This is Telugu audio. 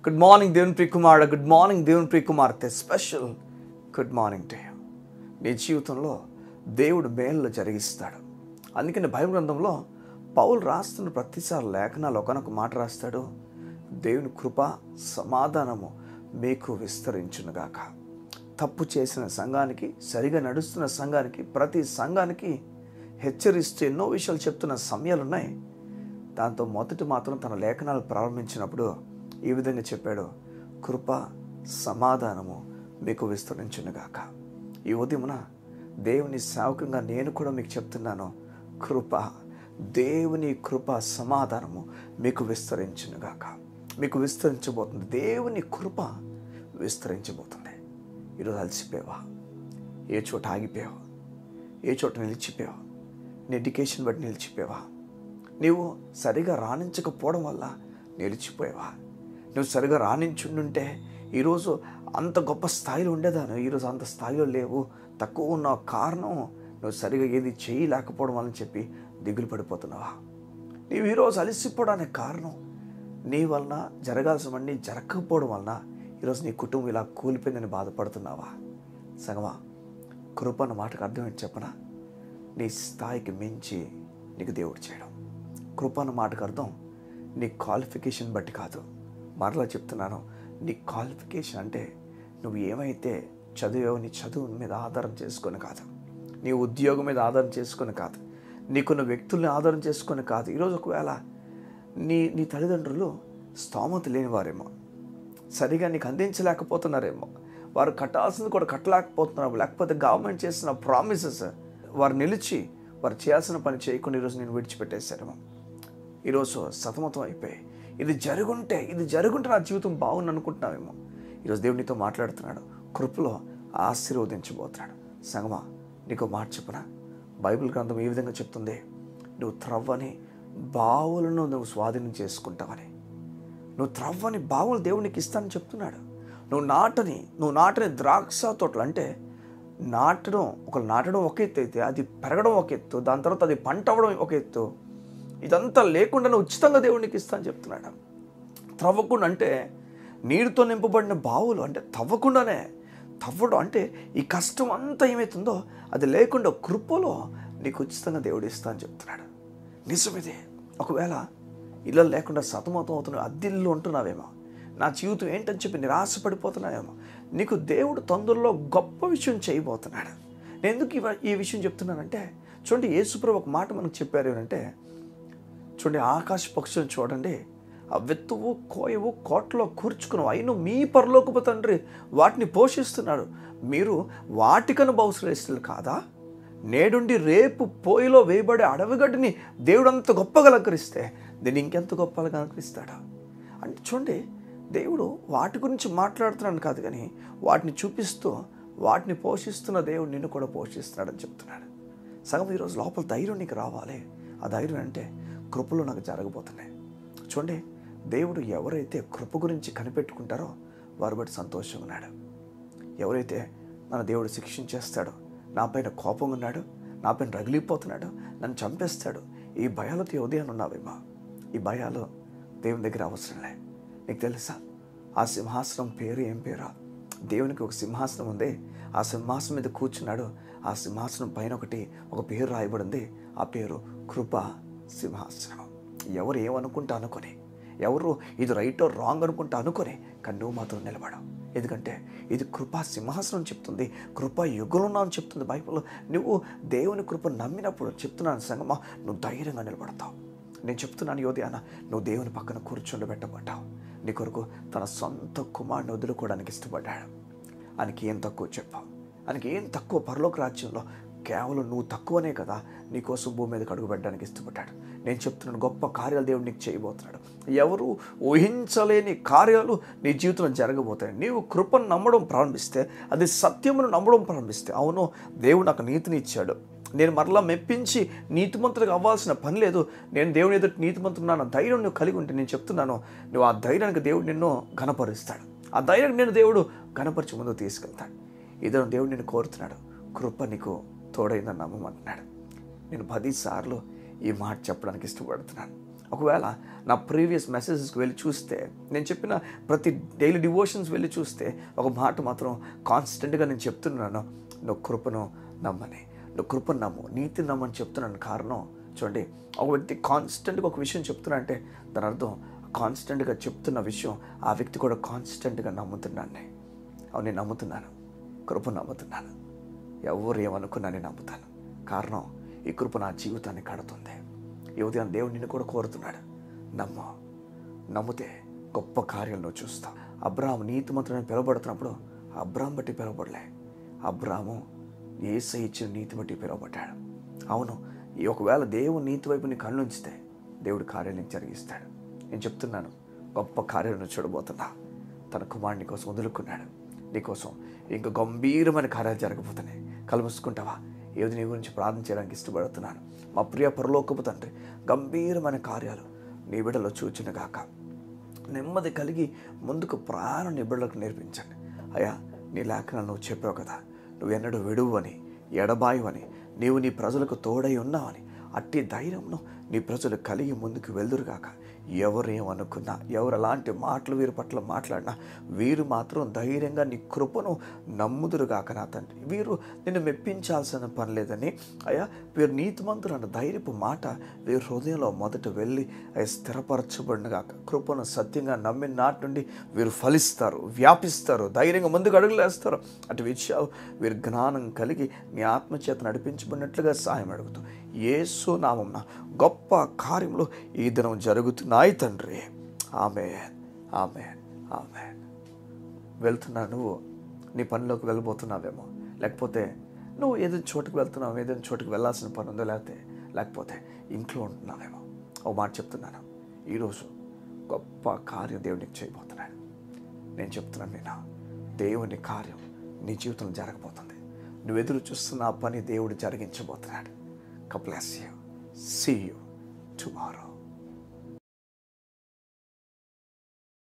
గుడ్ మార్నింగ్ దేవుని ప్రియ కుమారుడు, గుడ్ మార్నింగ్ దేవుని ప్రియ కుమార్తె. Special good morning to you. నీ జీవితంలో దేవుడు మేలు జరిగిస్తాడు. అందుకని బైబిల్ గ్రంథంలో పౌలు రాస్తున్న ప్రతిసారి లేఖనాలు ఒకనొక మాట రాస్తాడు, దేవుని కృప సమాధానము మీకు విస్తరించునుగాక. తప్పు చేసిన సంఘానికి, సరిగా నడుస్తున్న సంఘానికి, ప్రతి సంఘానికి హెచ్చరిస్తూ ఎన్నో విషయాలు చెప్తున్న సమయాలు ఉన్నాయి. దాంతో మొదటి మాత్రం తన లేఖనాలు ప్రారంభించినప్పుడు ఈ విధంగా చెప్పాడు, కృప సమాధానము మీకు విస్తరించునుగాక. ఈ ఉదయమున దేవుని సేవకంగా నేను కూడా మీకు చెప్తున్నాను, దేవుని కృప సమాధానము మీకు విస్తరించునుగాక. మీకు విస్తరించబోతుంది. దేవుని కృప విస్తరించబోతుంది. ఈరోజు అలసిపోయావా? ఏ చోట ఆగిపోయావా? ఏ చోట నిలిచిపోయావా? నీ ఎడ్యుకేషన్ బట్టి నిలిచిపోయావా? నీవు సరిగా రాణించకపోవడం వల్ల నిలిచిపోయావా? నువ్వు సరిగా రాణించుండుంటే ఈరోజు అంత గొప్ప స్థాయిలో ఉండేదాను. ఈరోజు అంత స్థాయిలో లేవు. తక్కువ ఉన్న కారణం నువ్వు సరిగా ఏది చేయలేకపోవడం వలని చెప్పి దిగులు పడిపోతున్నావా? నీవు ఈరోజు అలసిపోవడానికి కారణం నీ వలన జరగాల్సినవన్నీ జరగకపోవడం వలన ఈరోజు నీ కుటుంబం ఇలా కూలిపోయిందని బాధపడుతున్నావా? సగమా, కృప అన్న మాటకు అర్థం ఏంటి చెప్పనా? నీ స్థాయికి మించి నీకు దేవుడు చేయడం. కృప అన్న మాటకు అర్థం నీ క్వాలిఫికేషన్ బట్టి కాదు. మరలా చెప్తున్నాను, నీ క్వాలిఫికేషన్ అంటే నువ్వు ఏమైతే చదివావో నీ చదువు మీద ఆధారం చేసుకొని కాదు, నీ ఉద్యోగం మీద ఆధారం చేసుకొని కాదు, నీకున్న వ్యక్తుల్ని ఆధారం చేసుకొని కాదు. ఈరోజు ఒకవేళ నీ తల్లిదండ్రులు స్తోమత లేనివారేమో, సరిగా నీకు అందించలేకపోతున్నారేమో, వారు కట్టాల్సింది కూడా కట్టలేకపోతున్నారు, లేకపోతే గవర్నమెంట్ చేసిన ప్రామిసెస్ వారు నిలిచి వారు చేయాల్సిన పని చేయకుండా ఈరోజు నేను విడిచిపెట్టేశారేమో. ఈరోజు సతమతం అయిపోయి ఇది జరుగుంటే నా జీవితం బాగుంది అనుకుంటున్నావేమో. ఈరోజు దేవుడు నీతో మాట్లాడుతున్నాడు, కృపలో ఆశీర్వదించబోతున్నాడు. సంగమా, నీకు మాట చెప్పనా? బైబిల్ గ్రంథం ఈ విధంగా చెప్తుంది, నువ్వు త్రవ్వని బావులను నువ్వు స్వాధీనం చేసుకుంటావని. నువ్వు త్రవ్వని బావులు దేవునికి ఇస్తానని చెప్తున్నాడు. నువ్వు నాటని ద్రాక్ష తోటలు అంటే నాటడం ఒక ఎత్తు అయితే అది పెరగడం ఒక ఎత్తు, దాని తర్వాత అది పంట అవ్వడం ఒక ఎత్తు. ఇదంతా లేకుండా నువ్వు ఉచితంగా దేవునికి ఇస్తానని చెప్తున్నాడు. త్రవ్వకుండా అంటే నీరుతో నింపబడిన బావులు అంటే తవ్వడం అంటే ఈ కష్టం అంతా ఏమవుతుందో అది లేకుండా కృపలో నీకు ఉచితంగా దేవుడు ఇస్తా అని చెప్తున్నాడు. నిజమిదే. ఒకవేళ ఇల్లు లేకుండా సతమతం అవుతున్నావు, అద్దిల్లు ఉంటున్నావేమో, నా జీవితం ఏంటని చెప్పి నిరాశపడిపోతున్నావేమో, నీకు దేవుడు తొందరలో గొప్ప విషయం చేయబోతున్నాడు. నేను ఎందుకు ఈ విషయం చెప్తున్నానంటే, చూడండి, యేసుప్రభు ఒక మాట మనకు చెప్పారు ఏమంటే, చూడండి, ఆకాశ పక్షులను చూడండి, ఆ వెత్తువు కోయవు కోటలో కూర్చుకున్నావు, అయినా మీ పరలోకపు తండ్రి వాటిని పోషిస్తున్నాడు. మీరు వాటికను బహుశ్రేష్ఠులు కాదా? నేడుండి రేపు పోయిలో వేయబడే అడవిగడ్డిని దేవుడు అంత గొప్పగా అలంకరిస్తే దీన్ని ఇంకెంత గొప్పగా అలంకరిస్తాడా? అంటే చూడండి, దేవుడు వాటి గురించి మాట్లాడుతున్నాడు కాదు, కానీ వాటిని చూపిస్తూ వాటిని పోషిస్తున్న దేవుడు నిన్ను కూడా పోషిస్తున్నాడని చెప్తున్నాడు. సగం ఈరోజు లోపల ధైర్యం నీకు రావాలి. ఆ ధైర్యం అంటే కృపలో నాకు జరగబోతున్నాయి. చూడండి, దేవుడు ఎవరైతే కృప గురించి కనిపెట్టుకుంటారో వారు బట్టి సంతోషంగా ఉన్నాడు. ఎవరైతే మన దేవుడు శిక్షించేస్తాడో, నా పైన కోపంగా ఉన్నాడు, నా పైన రగిలిపోతున్నాడు, నన్ను చంపేస్తాడు, ఈ భయాలతో ఉదయాన్ని ఉన్నావేమో. ఈ భయాలు దేవుని దగ్గర అవసరంలే. నీకు తెలుసా, ఆ సింహాసనం పేరు ఏం పేరా? దేవునికి ఒక సింహాసనం ఉంది. ఆ సింహాసనం మీద కూర్చున్నాడు. ఆ సింహాసనం పైన ఒక పేరు రాయబడింది. ఆ పేరు కృప సింహాసనం. ఎవరు ఏమనుకుంటా అనుకొని, ఎవరు ఇది రైట్ ఆర్ రాంగ్ అనుకుంటా అనుకొని, కానీ నువ్వు మాత్రం నిలబడవు. ఎందుకంటే ఇది కృపా సింహాసనం చెప్తుంది, కృపా యుగంలో అని చెప్తుంది బైబిల్. నువ్వు దేవుని కృప నమ్మినప్పుడు చెప్తున్నాను సంగమా, నువ్వు ధైర్యంగా నిలబడతావు. నేను చెప్తున్నాను, యోధ్యాన, నువ్వు దేవుని పక్కన కూర్చుండబెట్టబడ్డావు. నీ కొరకు తన సొంత కుమారుని వదులుకోవడానికి ఇష్టపడ్డాడు. ఆయనకి ఏం తక్కువ చెప్పావు? ఆయనకి ఏం తక్కువ? పరలోక రాజ్యంలో కేవలం నువ్వు తక్కువనే కదా నీకోసం భూమి మీదకి అడుగు పెట్టడానికి ఇష్టపడ్డాడు. నేను చెప్తున్నాను, గొప్ప కార్యాలు దేవుడు నీకు చేయబోతున్నాడు. ఎవరు ఊహించలేని కార్యాలు నీ జీవితంలో జరగబోతాయి. నీవు కృపను నమ్మడం ప్రారంభిస్తే, అది సత్యమును నమ్మడం ప్రారంభిస్తే, అవును దేవుడు నాకు నీతిని ఇచ్చాడు, నేను మరలా మెప్పించి నీతిమంతుడిగా అవ్వాల్సిన పని లేదు, నేను దేవుని ఎదుటి నీతిమంతుడున్నాను ధైర్యం నువ్వు కలిగి ఉంటే, నేను చెప్తున్నాను, నువ్వు ఆ ధైర్యానికి దేవుడు నిన్ను ఘనపరుస్తాడు. ఆ ధైర్యానికి నేను దేవుడు ఘనపరిచి ముందుకు తీసుకెళ్తాడు. ఇదే దేవుడు నిన్ను కోరుతున్నాడు. కృప నీకు తోడైందని నమ్మమంటున్నాడు. నేను 10 సార్లు ఈ మాట చెప్పడానికి ఇష్టపడుతున్నాను. ఒకవేళ నా ప్రీవియస్ మెసేజెస్కి వెళ్ళి చూస్తే, నేను చెప్పిన ప్రతి డైలీ డివోషన్స్ వెళ్ళి చూస్తే ఒక మాట మాత్రం కాన్స్టెంట్గా నేను చెప్తున్నాను, నువ్వు కృపను నమ్మని, నువ్వు కృపను నమ్ము, నీతిని నమ్మని చెప్తున్నాను. కారణం చూడండి, ఒక వ్యక్తి కాన్స్టెంట్గా ఒక విషయం చెప్తున్నా అంటే దాని అర్థం కాన్స్టెంట్గా చెప్తున్న విషయం ఆ వ్యక్తి కూడా కాన్స్టెంట్గా నమ్ముతున్నాను. అవును, నేను నమ్ముతున్నాను, కృపను నమ్ముతున్నాను. ఎవరు ఏమనుకున్నా నేను నమ్ముతాను. కారణం ఈ కృప నా జీవితాన్ని కడుతుంది. ఈ ఉదయం దేవుడు నిన్ను కూడా కోరుతున్నాడు, నమ్ము. నమ్మితే గొప్ప కార్యాలు నువ్వు చూస్తావు. అబ్రాహాము నీతిమంతుడని పిలువబడుతున్నప్పుడు అబ్రాహాం బట్టి పిలువబడలే, అబ్రాహాము యేసయ్య ఇచ్చిన నీతి బట్టి పిలువబడ్డాడు. అవును, ఈ ఒకవేళ దేవుడు నీతి వైపు నీ కళ్ళు ఉంచితే దేవుడు కార్యాలను జరిగిస్తాడు. నేను చెప్తున్నాను, గొప్ప కార్యాలను చూడబోతున్నా. తన కుమారుని కోసం వదులుకున్నాడు, నీకోసం ఇంకా గంభీరమైన కార్యాలు జరగబోతున్నాయి. కళ్ళు మూసుకుంటావా? ఏది నీ గురించి ప్రార్థన చేయడానికి ఇష్టపడుతున్నాను. మా ప్రియ పరలోకపు తండ్రి, గంభీరమైన కార్యాలు నీ బిడ్డలో చూచునుగాక. నెమ్మది కలిగి ముందుకు ప్రాణం నీ బిడ్డలకు నేర్పించండి. అయ్యా, నీ లేఖనాలు నువ్వు చెప్పావు కదా, నువ్వు ఎన్నడూ విడువు అని, ఎడబాయు అని, నీవు నీ ప్రజలకు తోడై ఉన్నావని. అట్టి ధైర్యంను నీ ప్రజలు కలిగి ముందుకు వెళ్దురుగాక. ఎవరు ఏమనుకున్నా, ఎవరు అలాంటి మాటలు వీరి పట్ల మాట్లాడినా వీరు మాత్రం ధైర్యంగా నీ కృపను నమ్ముదురుగాక నా తండ్రి. వీరు నిన్ను మెప్పించాల్సిన పని లేదని అయ్యా, వీరు నీతిమంతులు అన్న ధైర్యపు మాట వీరి హృదయంలో మొదట వెళ్ళి అవి స్థిరపరచబడినగాక. కృపను సత్యంగా నమ్మిన నాటి నుండి వీరు ఫలిస్తారు, వ్యాపిస్తారు, ధైర్యంగా ముందుకు అడుగులేస్తారు. అటు విషయాలు వీరు జ్ఞానం కలిగి నీ ఆత్మచేత నడిపించబడినట్లుగా సహాయం అడుగుతూ యేసు నామమున గొప్ప కార్యములు ఈ దినం జరుగుతున్నాయి తండ్రి. ఆమేన్, ఆమేన్, ఆమేన్. వెళ్తున్నా, నువ్వు నీ పనిలోకి వెళ్ళబోతున్నావేమో, లేకపోతే నువ్వు ఏదైనా చోటుకు వెళ్తున్నావు, ఏదైనా చోటుకు వెళ్ళాల్సిన పని ఉందో, లేకపోతే ఇంట్లో ఉంటున్నావేమో. ఒక మాట చెప్తున్నాను, ఈరోజు గొప్ప కార్యం దేవునికి చేయబోతున్నాడు. నేను చెప్తున్నాను, నేను దేవుని కార్యం నీ జీవితంలో జరగబోతుంది. నువ్వు ఎదురు చూస్తున్న ఆ పని దేవుడు జరిగించబోతున్నాడు. God bless you. See you tomorrow.